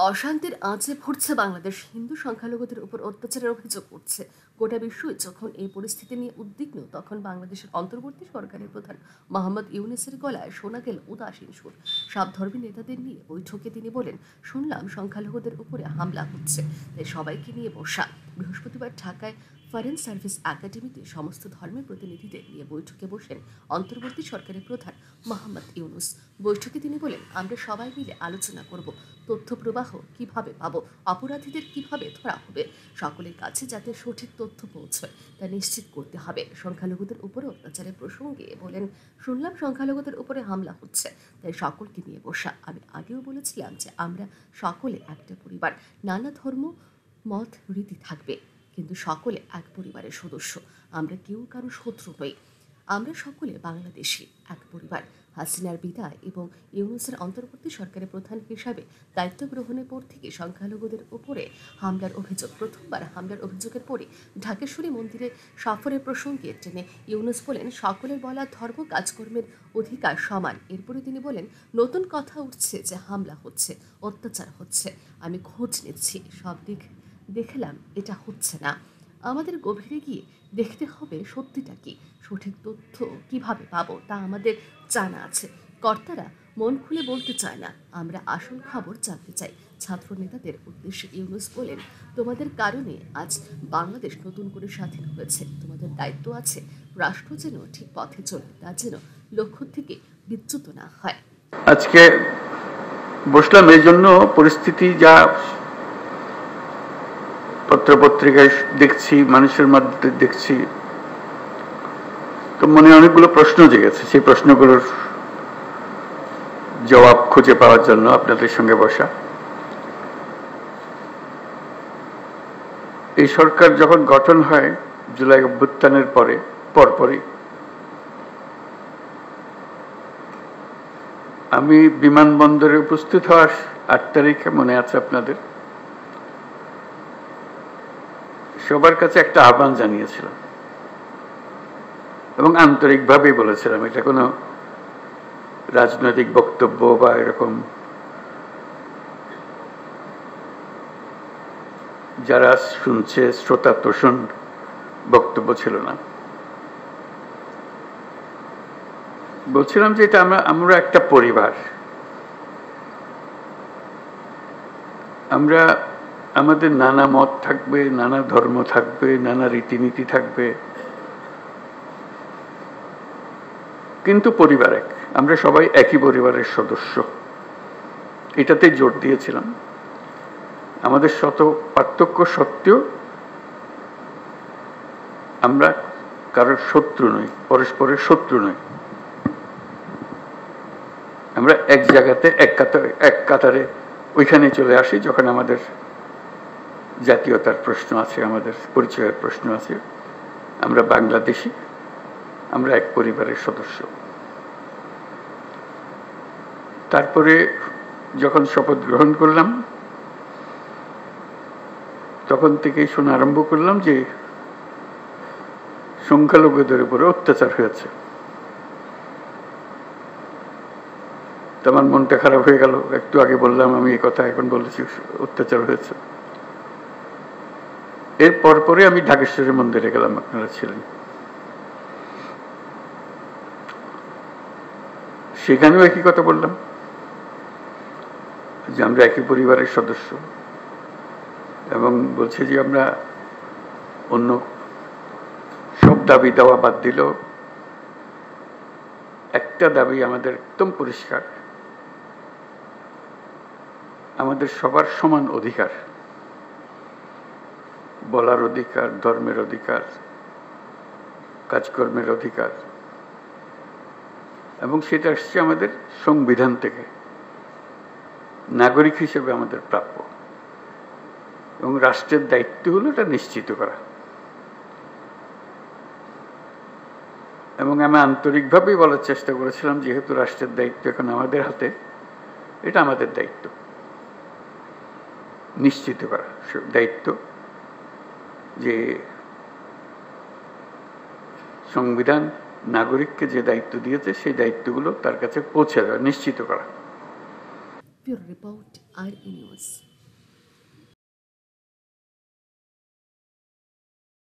অশান্তির আঁচে ফুটছে বাংলাদেশ। হিন্দু সংখ্যালঘুদের উপর অত্যাচারের অভিযোগ উঠছে। গোটা বিশ্বই যখন এই পরিস্থিতি নিয়ে উদ্বিগ্ন, তখন বাংলাদেশের অন্তর্বর্তী সরকারের প্রধান মোহাম্মদ ইউনূসের গলায় শোনা গেল উদাসীন সুর। সব ধর্মের নেতাদের নিয়ে বৈঠকে তিনি বলেন, শুনলাম সংখ্যালঘুদের উপরে হামলা হচ্ছে, তাই সবাইকে নিয়ে বসা। বৃহস্পতিবার ঢাকায় ফরেন সার্ভিস একাডেমিতে সমস্ত ধর্মের প্রতিনিধিদের নিয়ে বৈঠকে বসেন অন্তর্বর্তী সরকারের প্রধান মোহাম্মদ ইউনূস। বৈঠকে তিনি বলেন, আমরা সবাই মিলে আলোচনা করব তথ্য প্রবাহ কিভাবে পাবো, অপরাধীদের কিভাবে ধরা হবে, সকলের কাছে যাতে সঠিক তথ্য পৌঁছয় তা নিশ্চিত করতে হবে। সংখ্যালঘুদের উপরে অত্যাচারের প্রসঙ্গে বলেন, শুনলাম সংখ্যালঘুদের উপরে হামলা হচ্ছে, তাই সকলকে নিয়ে বসা। আমি আগেও বলেছিলাম যে আমরা সকলে একটা পরিবার, নানা ধর্ম মত রীতি থাকবে, কিন্তু সকলে এক পরিবারের সদস্য। আমরা কেউ কারো শত্রু নই, আমরা সকলে বাংলাদেশি, এক পরিবার। হাসিনার বিদায় এবং ইউনূসের অন্তর্বর্তী সরকারের প্রধান হিসাবে দায়িত্ব গ্রহণের পর থেকে সংখ্যালঘুদের উপরে হামলার অভিযোগ। প্রথমবার হামলার অভিযোগের পরে ঢাকেশ্বরী মন্দিরে সফরের প্রসঙ্গে টেনে ইউনূস বলেন, সকলের বলা ধর্ম কাজকর্মের অধিকার সমান। এরপরে তিনি বলেন, নতুন কথা উঠছে যে হামলা হচ্ছে, অত্যাচার হচ্ছে। আমি খোঁজ নিচ্ছি, সব দিক দেখলাম এটা হচ্ছে না। আমাদের গভীরে গিয়ে দেখতে হবে সত্যিটা কি, সঠিক তথ্য কিভাবে পাবো তা আমাদের জানা আছে। কর্তারা মন খুলে বলতে চায় না, আমরা আসল খবর জানতে চাই। ছাত্র নেতাদের উদ্দেশ্যে ইউনূস বলেন, তোমাদের কারণে আজ বাংলাদেশ নতুন করে স্বাধীন হয়েছে। তোমাদের দায়িত্ব আছে রাষ্ট্র যেন ঠিক পথে চলে, তা যেন লক্ষ্য থেকে বিচ্যুত না হয়। আজকে বসলাম এই জন্য, পরিস্থিতি যা পত্রপত্রিকায় দেখছি, মানুষের মধ্যে দেখছি, তো মনে অনেকগুলো প্রশ্ন জেগেছে। সেই প্রশ্নগুলোর জবাব খুঁজে পাওয়ার জন্য আপনাদের সঙ্গে বসা। এই সরকার যখন গঠন হয় জুলাই অভ্যুত্থানের পরপরই আমি বিমানবন্দরে উপস্থিত হওয়ার 8 তারিখে, মনে আছে আপনাদের, সবার কাছে একটা আহ্বান জানিয়েছিলাম এবং আন্তরিকভাবেই বলেছিলাম, এটা কোনো রাজনৈতিক বক্তব্য বা এরকম যারা শুনছে শ্রোতা তোষণ বক্তব্য ছিল না। বলছিলাম যে এটা আমরা একটা পরিবার, আমরা আমাদের নানা মত থাকবে, নানা ধর্ম থাকবে, নানা রীতিনীতি থাকবে, কিন্তু পরিবার এক, আমরা সবাই একই পরিবারের সদস্য। এটাতে জোর দিয়েছিলাম। আমাদের শত পার্থক্য সত্ত্বেও আমরা কারোর শত্রু নই, পরস্পরের শত্রু নই। আমরা এক জায়গাতে এক কাতারে ওইখানে চলে আসি যখন আমাদের জাতীয়তার প্রশ্ন আছে, আমাদের পরিচয়ের প্রশ্ন আছে। আমরা বাংলাদেশি, আমরা এক পরিবারের সদস্য। তারপরে যখন শপথ গ্রহণ করলাম, তখন থেকেই শোনা আরম্ভ করলাম যে সংখ্যালঘুদের উপরে অত্যাচার হয়েছে। আমার মনটা খারাপ হয়ে গেল। একটু আগে বললাম আমি এই কথা, এখন বলেছি অত্যাচার হয়েছে। এর পরে আমি ঢাকেশ্বরী মন্দিরে গেলাম, আপনারা ছিলেন। সেখানেও একই কথা বললাম যে আমরা একই পরিবারের সদস্য, এবং বলছে যে আমরা অন্য সব দাবি দেওয়া বাদ দিল, একটা দাবি আমাদের একদম পরিষ্কার, আমাদের সবার সমান অধিকার, বলার অধিকার, ধর্মের অধিকার, কাজকর্মের অধিকার, এবং সেটা আসছে আমাদের সংবিধান থেকে, নাগরিক হিসেবে আমাদের প্রাপ্য, এবং রাষ্ট্রের দায়িত্ব হলো এটা নিশ্চিত করা। এবং আমি আন্তরিকভাবেই বলার চেষ্টা করেছিলাম, যেহেতু রাষ্ট্রের দায়িত্ব এখন আমাদের হাতে, এটা আমাদের দায়িত্ব নিশ্চিত করা, দায়িত্ব যে সংবিধান নাগরিককে যে দায়িত্ব দিয়েছে সেই দায়িত্বগুলো তার কাছে পৌঁছে দেওয়া, নিশ্চিত করা। ব্যুরো রিপোর্ট, আর নিউজ।